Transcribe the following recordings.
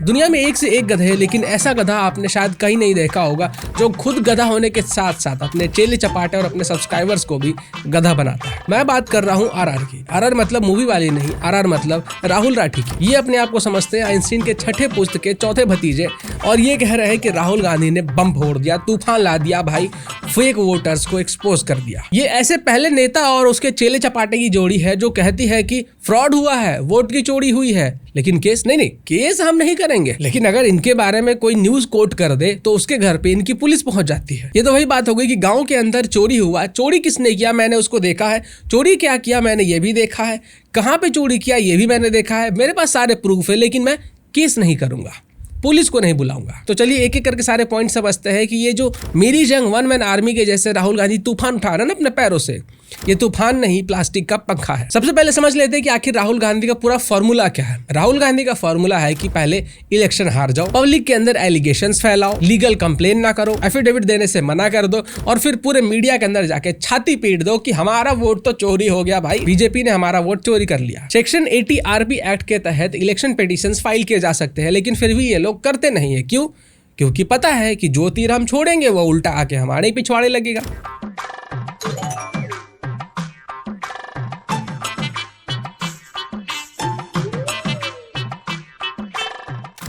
दुनिया में एक से एक गधे हैं, लेकिन ऐसा गधा आपने शायद कहीं नहीं देखा होगा जो खुद गधा होने के साथ साथ अपने चेले चपाटे और अपने सब्सक्राइबर्स को भी गधा बनाता है। मैं बात कर रहा हूँ आरआर की। आरआर मतलब मूवी वाली नहीं, आरआर मतलब राहुल राठी की। ये अपने आप को समझते हैं आइंस्टीन के छठे पुस्त के चौथे भतीजे, और ये कह रहे हैं कि राहुल गांधी ने बम फोड़ दिया, तूफान ला दिया भाई, फेक वोटर्स को एक्सपोज कर दिया। ये ऐसे पहले नेता और उसके चेले चपाटे की जोड़ी है जो कहती है कि फ्रॉड हुआ है, वोट की चोरी हुई है, लेकिन केस नहीं, केस हम नहीं करेंगे। लेकिन अगर इनके बारे में कोई न्यूज कोट कर दे तो उसके घर पे इनकी पुलिस पहुंच जाती है। ये तो वही बात हो गई कि गांव के अंदर चोरी हुआ, चोरी किसने किया मैंने उसको देखा है, चोरी क्या किया मैंने ये भी देखा है, कहां पे चोरी किया ये भी मैंने देखा है, मेरे पास सारे प्रूफ है, लेकिन मैं केस नहीं करूंगा, पुलिस को नहीं बुलाऊंगा। तो चलिए एक एक करके सारे पॉइंट समझते हैं कि ये जो मेरी जंग वन मैन आर्मी के जैसे राहुल गांधी तूफान उठा रहे हैं ना अपने पैरों से, ये तूफान नहीं प्लास्टिक का पंखा है। सबसे पहले समझ लेते हैं कि आखिर राहुल गांधी का पूरा फॉर्मूला क्या है। राहुल गांधी का फॉर्मूला है कि पहले इलेक्शन हार जाओ, पब्लिक के अंदर एलिगेशंस फैलाओ, लीगल कंप्लेन ना करो, एफिडेविट देने से मना कर दो, और फिर पूरे मीडिया के अंदर जाके छाती पीट दो कि हमारा वोट तो चोरी हो गया भाई, बीजेपी ने हमारा वोट चोरी कर लिया। सेक्शन 80 आरपी एक्ट के तहत इलेक्शन पिटीशंस फाइल किए जा सकते हैं, लेकिन फिर भी ये लोग करते नहीं है। क्यों? क्योंकि पता है कि जो तीर हम छोड़ेंगे वो उल्टा आके हमारे पिछवाड़े लगेगा।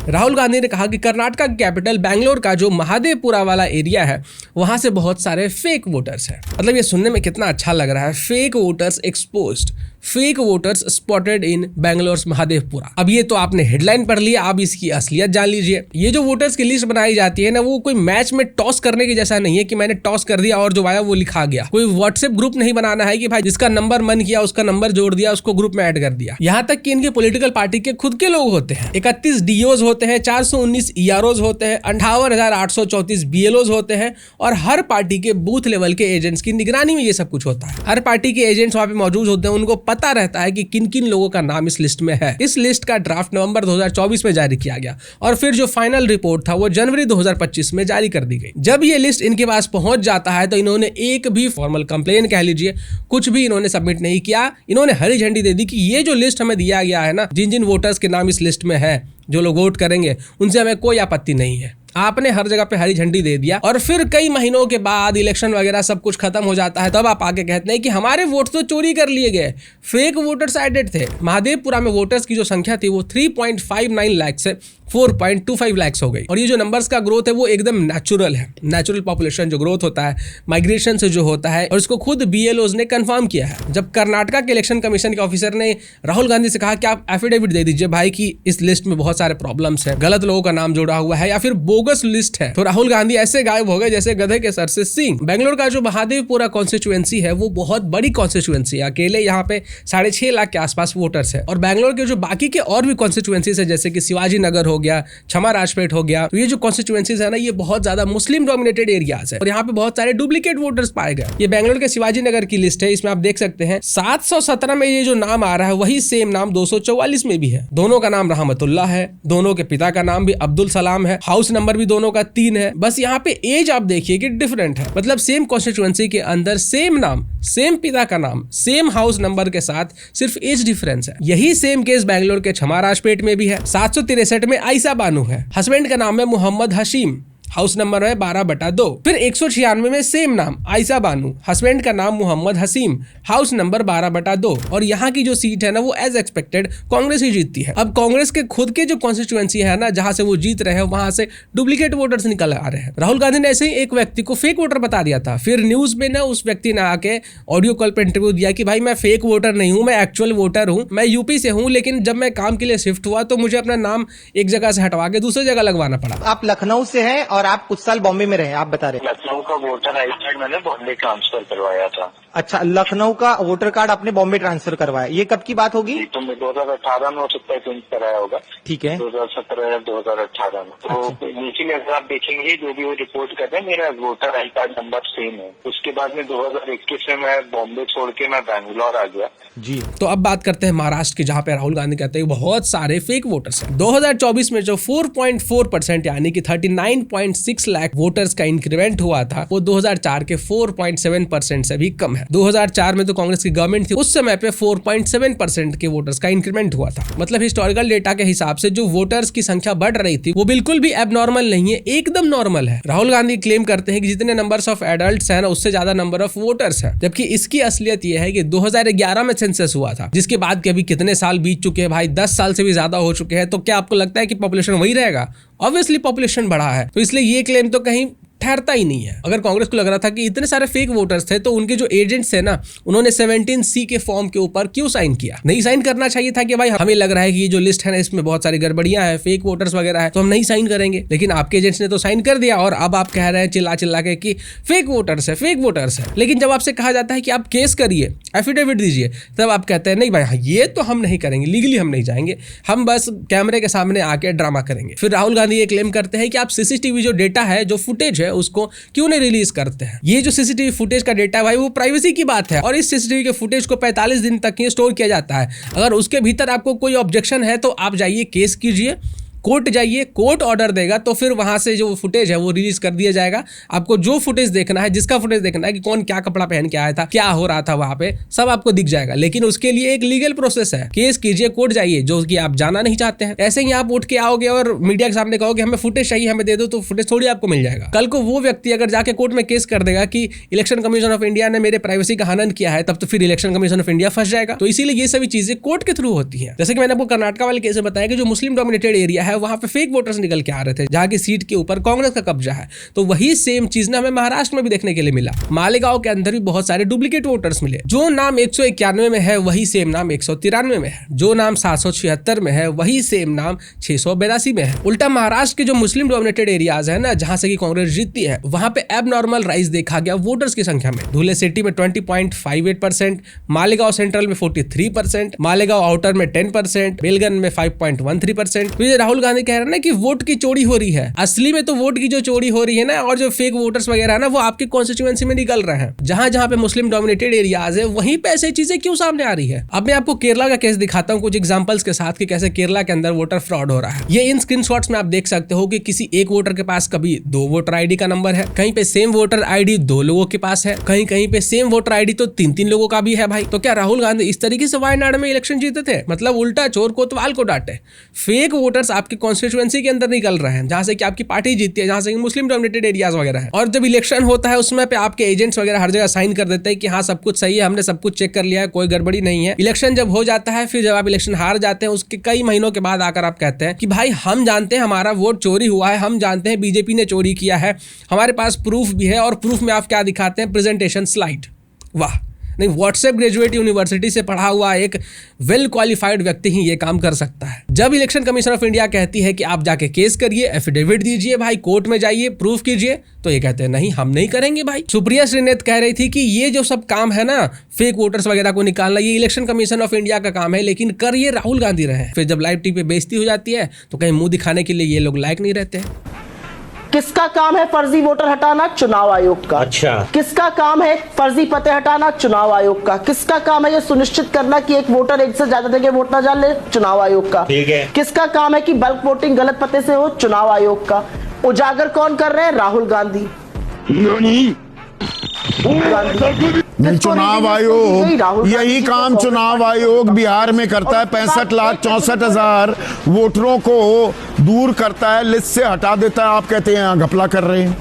राहुल गांधी ने कहा कि कर्नाटका कैपिटल बैंगलोर का जो महादेवपुरा वाला एरिया है वहां से बहुत सारे फेक वोटर्स हैं। मतलब ये सुनने में कितना अच्छा लग रहा है, fake voters exposed, fake voters spotted in Bangalore Mahadevapura. अब ये तो आपने हेडलाइन पढ़ लिया, आप इसकी असलियत जान लीजिए। ये जो वोटर्स की लिस्ट बनाई जाती है ना, वो कोई मैच में टॉस करने के जैसा नहीं है कि मैंने टॉस कर दिया और जो आया वो लिखा गया। कोई व्हाट्सएप ग्रुप नहीं बनाना है कि भाई जिसका नंबर मन किया उसका नंबर जोड़ दिया, उसको ग्रुप में ऐड कर दिया। यहाँ तक कि इनके पॉलिटिकल पार्टी के खुद के लोग होते हैं, 31 डीओज होते हैं, 419 ईआरओज होते हैं, 58,834 बीएलओज होते हैं, और हर पार्टी के बूथ लेवल के एजेंट्स की निगरानी में ये सब कुछ होता है। हर पार्टी के एजेंट्स वहां पे मौजूद होते हैं, उनको पता रहता है कि किन किन लोगों का नाम इस लिस्ट में है। इस लिस्ट का ड्राफ्ट नवंबर 2024 में जारी किया गया और फिर जो फाइनल रिपोर्ट था वो जनवरी 2025 में जारी कर दी गई। जब ये लिस्ट इनके पास पहुंच जाता है तो इन्होंने एक भी फॉर्मल कंप्लेन कह लीजिए, कुछ भी इन्होंने सबमिट नहीं किया। इन्होंने हरी झंडी दे दी कि ये जो लिस्ट हमें दिया गया है ना, जिन जिन वोटर्स के नाम इस लिस्ट में है, जो लोग वोट करेंगे उनसे हमें कोई आपत्ति नहीं है। आपने हर जगह पे हरी झंडी दे दिया और फिर कई महीनों के बाद इलेक्शन वगैरह सब कुछ खत्म हो जाता है, तब आप आके कहते हैं कि हमारे वोट तो चोरी कर लिए गए, फेक वोटर्स एडेड थे। महादेवपुरा में वोटर्स की जो संख्या थी वो 3.59 लाख से 4.25 लाख हो गई। और ये जो नंबर्स का ग्रोथ है वो एकदम नेचुरल है, नेचुरल पॉपुलेशन जो ग्रोथ होता है माइग्रेशन से जो होता है, और इसको खुद बीएलओज ने कंफर्म किया है। जब कर्नाटका के इलेक्शन कमीशन के ऑफिसर ने राहुल गांधी से कहा कि आप एफिडेविट दे दीजिए भाई कि इस लिस्ट में बहुत सारे प्रॉब्लम्स हैं, गलत लोगों का नाम जोड़ा हुआ है या फिर बोगस लिस्ट है, तो राहुल गांधी ऐसे गायब हो गए जैसे गधे के सर से सींग। बेंगलोर का जो महादेवपुरा कॉन्स्टिट्यूएंसी है वो बहुत बड़ी कॉन्स्टिट्यूएंसी है, अकेले यहाँ पे 6.5 लाख के आसपास वोटर्स है। और बेंगलोर के जो बाकी के और भी कॉन्स्टिट्यूएंसीज है, जैसे कि शिवाजी नगर हो गया, क्षमा राजपेट हो गया, तो ये जो कॉन्स्टिट्यूएंसीज है ना, ये बहुत ज्यादा मुस्लिम डोमिनेटेड एरियाज है और यहाँ पे बहुत सारे डुप्लीकेट वोटर्स पाए गए। ये बेंगलोर के शिवाजी नगर की लिस्ट है, इसमें आप देख सकते हैं 717 में ये जो नाम आ रहा है वही सेम नाम 244 में भी है। दोनों का नाम रहमतुल्लाह है, दोनों के पिता का नाम भी अब्दुल सलाम है, हाउस नंबर भी दोनों का 3 है। बस यहाँ पे एज आप देखिए कि डिफरेंट है, मतलब सेम कॉन्स्टिट्यूएंसी के अंदर सेम नाम, सेम पिता का नाम, सेम हाउस नंबर के साथ सिर्फ एज डिफरेंस है। यही सेम केस बेंगलोर के क्षमा राजपेट में भी है। 763 में आयशा बानू है, हस्बैंड का नाम है मोहम्मद हशीम, हाउस नंबर है 12/2। फिर 196 में सेम नाम आयशा बानू, हस्बैंड का नाम मोहम्मद हसीम, हाउस नंबर 12/2। और यहाँ की जो सीट है ना वो एज एक्सपेक्टेड कांग्रेस ही जीतती है। अब कांग्रेस के खुद के जो कॉन्स्टिट्यूएंसी है ना, जहां से वो जीत रहे हैं वहां से डुप्लीकेट वोटर्स निकल आ रहे हैं। राहुल गांधी ने ऐसे ही एक व्यक्ति को फेक वोटर बता दिया था, फिर न्यूज में ना उस व्यक्ति ने आके ऑडियो कॉल पर इंटरव्यू दिया कि भाई मैं फेक वोटर नहीं हूँ, मैं एक्चुअल वोटर हूँ, मैं यूपी से हूँ, लेकिन जब मैं काम के लिए शिफ्ट हुआ तो मुझे अपना नाम एक जगह से हटवा के दूसरी जगह लगवाना पड़ा। आप लखनऊ से हैं और आप कुछ साल बॉम्बे में रहे, आप बता रहे हैं। लखनऊ का वोटर आई कार्ड मैंने बॉम्बे ट्रांसफर करवाया था। अच्छा, लखनऊ का वोटर कार्ड आपने बॉम्बे ट्रांसफर करवाया, ये कब की बात होगी? तो 2018 में हो सकता है चेंज कराया होगा। ठीक है, 2017 या 2018 में। तो नीचे में अगर आप देखेंगे जो भी वो रिपोर्ट कर रहे हैं, मेरा voter I card number same है। उसके बाद में 2021 में मैं बॉम्बे छोड़ के मैं बैंगलोर आ गया जी। तो अब बात करते हैं महाराष्ट्र की, जहां पे राहुल गांधी कहते हैं बहुत सारे फेक वोटर्स हैं। 2024 में जो 4.4% यानी कि 1.6 लाख वोटर्स का इंक्रीमेंट हुआ था वो 2004 के 4.7% से भी कम है। 2004 में तो कांग्रेस की गवर्नमेंट थी, उस समय पे 4.7% के वोटर्स का इंक्रीमेंट हुआ था। मतलब हिस्टोरिकल डेटा के हिसाब से जो वोटर्स की संख्या बढ़ रही थी वो बिल्कुल भी एबनॉर्मल नहीं है, एकदम नॉर्मल है। राहुल गांधी क्लेम करते हैं कि जितने नंबर्स ऑफ एडल्ट्स हैं ना उससे ज्यादा नंबर ऑफ वोटर्स है, जबकि इसकी असलियत यह है कि 2011 में सेंसस हुआ था, जिसके बाद के अभी कितने साल बीत चुके हैं भाई, 10 साल से भी ज्यादा हो चुके हैं। तो क्या आपको लगता है कि पॉपुलेशन वही रहेगा? ऑब्वियसली पॉपुलेशन बढ़ा है, तो इसलिए ये क्लेम तो कहीं ठहरता ही नहीं है। अगर कांग्रेस को लग रहा था कि इतने सारे फेक वोटर्स थे तो उनके जो एजेंट्स थे ना उन्होंने 17C के फॉर्म के ऊपर क्यों साइन किया? नहीं साइन करना चाहिए था कि भाई हमें लग रहा है कि ये जो लिस्ट है ना इसमें बहुत सारी गड़बड़ियां हैं, फेक वोटर्स वगैरह है, तो हम नहीं साइन करेंगे। लेकिन आपके एजेंट्स ने तो साइन कर दिया और अब आप कह रहे हैं चिल्ला चिल्ला के कि फेक वोटर्स है, फेक वोटर्स है। लेकिन जब आपसे कहा जाता है कि आप केस करिए, एफिडेविट दीजिए, तब आप कहते हैं नहीं भाई ये तो हम नहीं करेंगे, लीगली हम नहीं जाएंगे, हम बस कैमरे के सामने आके ड्रामा करेंगे। फिर राहुल गांधी ये क्लेम करते हैं कि आप सीसीटीवी जो डेटा है, जो फुटेज है, उसको क्यों नहीं रिलीज करते हैं। ये जो सीसीटीवी फुटेज का डेटा है भाई वो प्राइवेसी की बात है और इस सीसीटीवी के फुटेज को 45 दिन तक ही स्टोर किया जाता है। अगर उसके भीतर आपको कोई ऑब्जेक्शन है तो आप जाइए केस कीजिए, कोर्ट जाइए, कोर्ट ऑर्डर देगा तो फिर वहां से जो फुटेज है वो रिलीज कर दिया जाएगा। आपको जो फुटेज देखना है, जिसका फुटेज देखना है कि कौन क्या कपड़ा पहन के आया था, क्या हो रहा था वहां पे, सब आपको दिख जाएगा। लेकिन उसके लिए एक लीगल प्रोसेस है, केस कीजिए, कोर्ट जाइए, जो कि आप जाना नहीं चाहते हैं। ऐसे ही आप उठ के आओगे और मीडिया के सामने कहोगे हमें फुटेज चाहिए, हमें दे दो, तो फुटेज थोड़ी आपको मिल जाएगा। कल को वो व्यक्ति अगर जाके कोर्ट में केस कर देगा कि इलेक्शन कमीशन ऑफ इंडिया ने मेरे प्राइवेसी का हनन किया है, तब तो फिर इलेक्शन कमीशन ऑफ इंडिया फंस जाएगा। तो इसीलिए ये सभी चीजें कोर्ट के थ्रू होती है। जैसे कि मैंने आपको कर्नाटक वाले केस में बताया कि जो मुस्लिम डोमिनेटेड एरिया है वहां पे फेक वोटर्स निकल के आ रहे थे, जहां की सीट के ऊपर कांग्रेस का कब्जा है। तो वही सेम चीज ना हमें महाराष्ट्र में भी देखने के लिए मिला। मालेगांव के अंदर भी बहुत सारे डुप्लीकेट वोटर्स मिले। जो नाम 191 में है वही सेम नाम 193 में है, जो नाम 776 में है वही सेम नाम 682 में है। उल्टा महाराष्ट्र के जो मुस्लिम डोमिनेटेड एरियाज है ना, जहां से की कांग्रेस जीतती है, वहां पे एबनॉर्मल राइज देखा गया वोटर्स की संख्या में। धुले सिटी में 20.58%, मालेगांव सेंट्रल में 43%, मालेगांव आउटर में 10%, बेलगन में 5.13%। तो ये राहुल गांधी कह रहे हैं ना कि वोट की चोरी हो रही है। असली में तो वोट की जो चोरी हो रही है ना, और जो फेक वोटर्स वगैरह है ना, वो आपके कॉन्स्टिट्यूएंसी में निकल रहे हैं। जहां जहां पे मुस्लिम डोमिनेटेड एरियाज है वहीं पे ऐसी चीजें क्यों सामने आ रही है? अब मैं आपको केरला का केस दिखाता हूं कुछ एग्जांपल्स के साथ कि कैसे केरला के अंदर वोटर फ्रॉड हो रहा है। ये इन स्क्रीनशॉट्स में आप देख सकते हो कि किसी एक वोटर के पास कभी 2 वोटर आईडी का नंबर है, कहीं पे सेम वोटर आईडी 2 लोगों के पास है, कहीं कहीं पे सेम वोटर आईडी तो 3-3 लोगों का भी है भाई। तो क्या राहुल गांधी इस तरीके से वायनाड में इलेक्शन जीते थे? मतलब उल्टा चोर कोतवाल को डांटे। फेक वोटर्स आपके कॉन्स्टिट्यूएंसी के अंदर निकल रहे हैं, जहां से कि आपकी पार्टी जीतती है, जहां से मुस्लिम डोमिनेटेड एरियाज वगैरह है। और जब इलेक्शन होता है उसमें पे आपके एजेंट्स वगैरह हर जगह साइन कर देते हैं कि हाँ सब कुछ सही है, हमने सब कुछ चेक कर लिया है, कोई गड़बड़ी नहीं है। इलेक्शन जब हो जाता है, फिर जब आप इलेक्शन हार जाते हैं, उसके कई महीनों के बाद आकर आप कहते हैं कि भाई हम जानते हैं हमारा वोट चोरी हुआ है, हम जानते हैं बीजेपी ने चोरी किया है, हमारे पास प्रूफ भी है। और प्रूफ में आप क्या दिखाते हैं? Presentation slide. वाह, नहीं, व्हाट्सएप ग्रेजुएट यूनिवर्सिटी से पढ़ा हुआ एक वेल क्वालिफाइड व्यक्ति ही ये काम कर सकता है। जब इलेक्शन कमीशन ऑफ इंडिया कहती है कि आप जाके केस करिए, एफिडेविट दीजिए भाई, कोर्ट में जाइए, प्रूफ कीजिए, तो ये कहते हैं नहीं हम नहीं करेंगे भाई। सुप्रिया श्रीनेत कह रही थी कि ये जो सब काम है ना, फेक वोटर्स वगैरह को निकालना, ये इलेक्शन कमीशन ऑफ इंडिया का काम है, लेकिन कर ये राहुल गांधी रहे हैं। फिर जब लाइव टीवी पे बेइज्जती हो जाती है तो कहीं मुंह दिखाने के लिए ये लोग लायक नहीं रहते हैं। किसका काम है फर्जी वोटर हटाना? चुनाव आयोग का। अच्छा, किसका काम है फर्जी पते हटाना? चुनाव आयोग का। किसका काम है ये सुनिश्चित करना कि एक वोटर एक से ज्यादा जगह वोट ना डाल ले? चुनाव आयोग का। ठीक है। किसका काम है कि बल्क वोटिंग गलत पते से हो? चुनाव आयोग का। उजागर कौन कर रहे हैं? राहुल गांधी। चुनाव आयोग, यही काम चुनाव आयोग बिहार में करता है। 65,64,000 वोटरों को दूर करता है, लिस्ट से हटा देता है। आप कहते हैं घपला कर रहे हैं।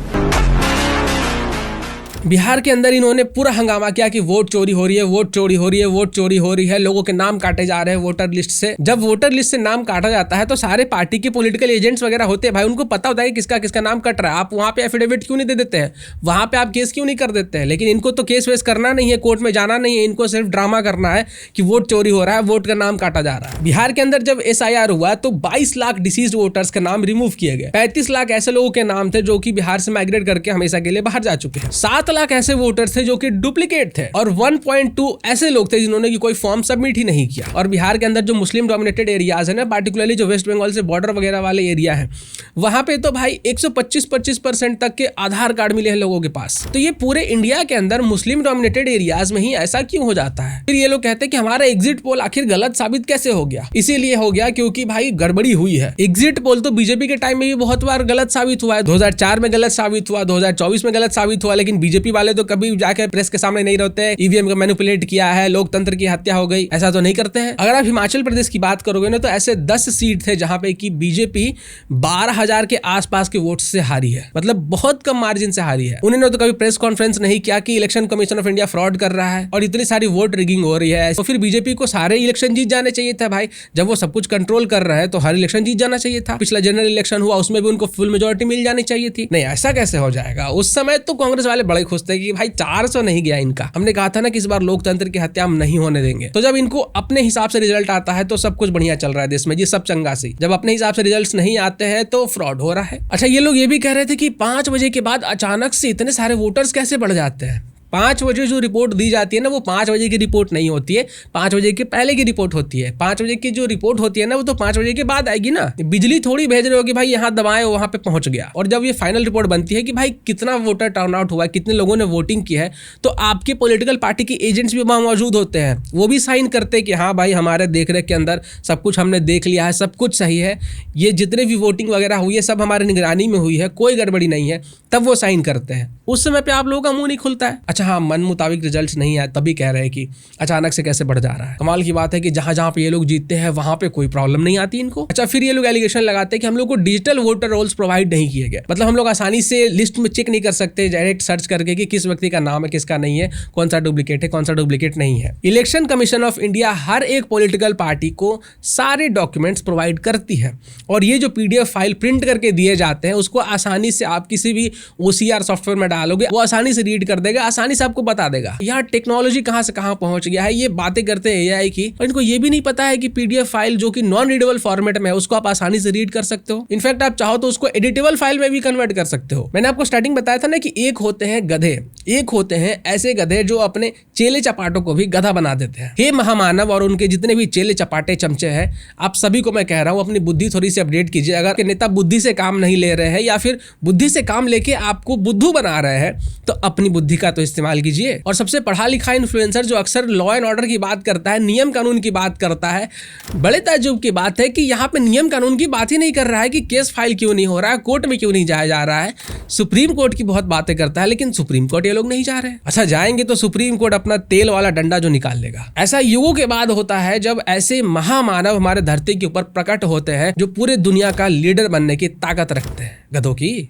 बिहार के अंदर इन्होंने पूरा हंगामा किया कि वोट चोरी हो रही है, वोट चोरी हो रही है, वोट चोरी हो रही है, लोगों के नाम काटे जा रहे हैं वोटर लिस्ट से। जब वोटर लिस्ट से नाम काटा जाता है तो सारे पार्टी के पॉलिटिकल एजेंट्स वगैरह होते हैं भाई, उनको पता होता है कि किसका किसका नाम कट रहा है। आप वहां पे एफिडेविट क्यों नहीं दे देते हैं? वहां पे आप केस क्यों नहीं कर देते हैं? लेकिन इनको तो केस वेस करना नहीं है, कोर्ट में जाना नहीं है, इनको सिर्फ ड्रामा करना है कि वोट चोरी हो रहा है, वोट का नाम काटा जा रहा है। बिहार के अंदर जब SIR हुआ तो 22 लाख डिसीज्ड वोटर्स के नाम रिमूव किए गए। 35 लाख ऐसे लोगों के नाम थे जो कि बिहार से माइग्रेट करके हमेशा के लिए बाहर जा चुके हैं। 7 लाख ऐसे वोटर्स थे जो कि डुप्लीकेट थे और 1.2 ऐसे लोग थे जिन्होंने कोई फॉर्म सबमिट ही नहीं किया। और बिहार के अंदर जो मुस्लिम डोमिनेटेड एरियाज है ना, पार्टिकुलरली जो वेस्ट बंगाल से बॉर्डर वगैरह वाले एरिया है, वहां पे तो भाई 125% तक के आधार कार्ड मिले हैं लोगों के पास। तो ये पूरे इंडिया के अंदर मुस्लिम डोमिनेटेड एरियाज में ही ऐसा क्यों हो जाता है? फिर ये लोग कहते हैं कि हमारा एग्जिट पोल आखिर गलत साबित कैसे हो गया? इसीलिए हो गया क्योंकि भाई गड़बड़ी हुई है। एग्जिट पोल तो बीजेपी के टाइम में भी बहुत बार गलत साबित हुआ है। 2004 में गलत साबित हुआ, 2024 में गलत साबित हुआ, लेकिन बीजेपी वाले तो कभी जाके प्रेस के सामने नहीं रहते। ईवीएम का मैनिपुलेट किया है, लोकतंत्र की हत्या हो गई, ऐसा तो नहीं करते हैं। अगर आप हिमाचल प्रदेश की बात करोगे ना, तो ऐसे 10 सीट थे जहां पे कि बीजेपी 12,000 के आसपास के वोट से हारी है, मतलब बहुत कम मार्जिन से हारी है। उन्होंने तो कभी प्रेस कॉन्फ्रेंस नहीं किया कि election commission of India fraud कर रहा है और इतनी सारी वोट रिगिंग हो रही है। तो फिर बीजेपी को सारे इलेक्शन जीत जाने चाहिए था भाई। जब वो सब कुछ कंट्रोल कर रहा है तो हर इलेक्शन जीत जाना चाहिए था। पिछला जनरल इलेक्शन हुआ, उसमें भी उनको फुल मेजोरिटी मिल जानी चाहिए थी। नहीं, ऐसा कैसे हो जाएगा? उस समय तो कांग्रेस वाले बड़े खुश थे कि भाई 400 नहीं गया इनका। हमने कहा था ना कि इस बार लोकतंत्र की हत्या हम नहीं होने देंगे। तो जब इनको अपने हिसाब से रिजल्ट आता है तो सब कुछ बढ़िया चल रहा है देश में जी, सब चंगा सी। जब अपने हिसाब से रिजल्ट्स नहीं आते हैं तो फ्रॉड हो रहा है। अच्छा, ये लोग ये भी कह रहे थे कि 5 बजे के बाद अचानक से इतने सारे वोटर्स कैसे बढ़ जाते हैं। 5 बजे जो रिपोर्ट दी जाती है ना, वो 5 बजे की रिपोर्ट नहीं होती है, 5 बजे के पहले की रिपोर्ट होती है। 5 बजे की जो रिपोर्ट होती है ना, वो तो 5 बजे के बाद आएगी ना। बिजली थोड़ी भेज रहे हो कि भाई यहाँ दबाए वहां पे पहुंच गया। और जब ये फाइनल रिपोर्ट बनती है कि भाई कितना वोटर टर्नआउट हुआ है, कितने लोगों ने वोटिंग की है, तो आपके पॉलिटिकल पार्टी के एजेंट्स भी वहां मौजूद होते हैं। वो भी साइन करते हैं कि हाँ भाई हमारे देखरेख के अंदर सब कुछ हमने देख लिया है, सब कुछ सही है, ये जितने भी वोटिंग वगैरह हुई है सब हमारे निगरानी में हुई है, कोई गड़बड़ी नहीं है, तब वो साइन करते हैं। उस समय पे आप लोगों का मुंह नहीं खुलता है। अच्छा हाँ, मन मुताबिक रिजल्ट्स नहीं आए तभी कह रहे हैं कि अचानक से कैसे बढ़ जा रहा है। कमाल की बात है कि जहां जहां पे ये लोग जीतते हैं वहां पे कोई प्रॉब्लम नहीं आती इनको। अच्छा, फिर ये लोग एलिगेशन लगाते हैं कि हम लोग को डिजिटल वोटर रोल्स प्रोवाइड नहीं किए गए, मतलब हम लोग आसानी से लिस्ट में चेक नहीं कर सकते डायरेक्ट सर्च करके कि किस व्यक्ति का नाम है, किसका नहीं है, कौन सा डुप्लीकेट है, कौन सा डुप्लीकेट नहीं है। इलेक्शन कमीशन ऑफ इंडिया हर एक पॉलिटिकल पार्टी को सारे डॉक्यूमेंट्स प्रोवाइड करती है और ये जो पीडीएफ फाइल प्रिंट करके दिए जाते हैं उसको आसानी से आप किसी भी OCR सॉफ्टवेयर में डालोगे, वो आसानी से रीड कर देगा, आसानी से आपको बता देगा। यार टेक्नोलॉजी कहां से कहां पहुंच गया है। ये बातें करते हैं AI की, और इनको ये भी नहीं पता है कि पीडीएफ फाइल जो कि नॉन रीडेबल फॉर्मेट में है उसको आप आसानी से रीड कर सकते हो। इनफैक्ट आप चाहो तो उसको एडिटेबल फाइल में भी कन्वर्ट कर सकते हो। मैंने आपको स्टार्टिंग बताया था ना कि एक होते हैं गधे, एक होते हैं ऐसे गधे जो अपने चेले चपाटों को भी गधा बना देते हैं। हे महामानव और उनके जितने भी चेले चपाटे चमचे हैं, आप सभी को मैं कह रहा हूं अपनी बुद्धि थोड़ी सी अपडेट कीजिए। अगर नेता बुद्धि से काम नहीं ले रहे हैं या फिर बुद्धि से काम लेके आपको बुद्धू बना रहे हैं तो अपनी बुद्धि का तो इस्तेमाल कीजिए। और सबसे पढ़ा लिखा इन्फ्लुएंसर जो अक्सर लॉ एंड ऑर्डर की बात करता है, नियम कानून की बात करता है, बड़े ताज्जुब की बात है कि यहाँ पे नियम कानून की बात ही नहीं कर रहा है कि केस फाइल क्यों नहीं हो रहा है, कोर्ट में क्यों नहीं जाया जा रहा है। सुप्रीम कोर्ट की बहुत बातें करता है, लेकिन सुप्रीम कोर्ट ये लोग नहीं जा रहे। अच्छा, जाएंगे तो सुप्रीम कोर्ट अपना तेल वाला डंडा जो निकाल लेगा। ऐसा युगों के बाद होता है जब ऐसे महामानव हमारे धरती के ऊपर प्रकट होते हैं जो पूरे दुनिया का लीडर बनने की ताकत रखते हैं। गधों की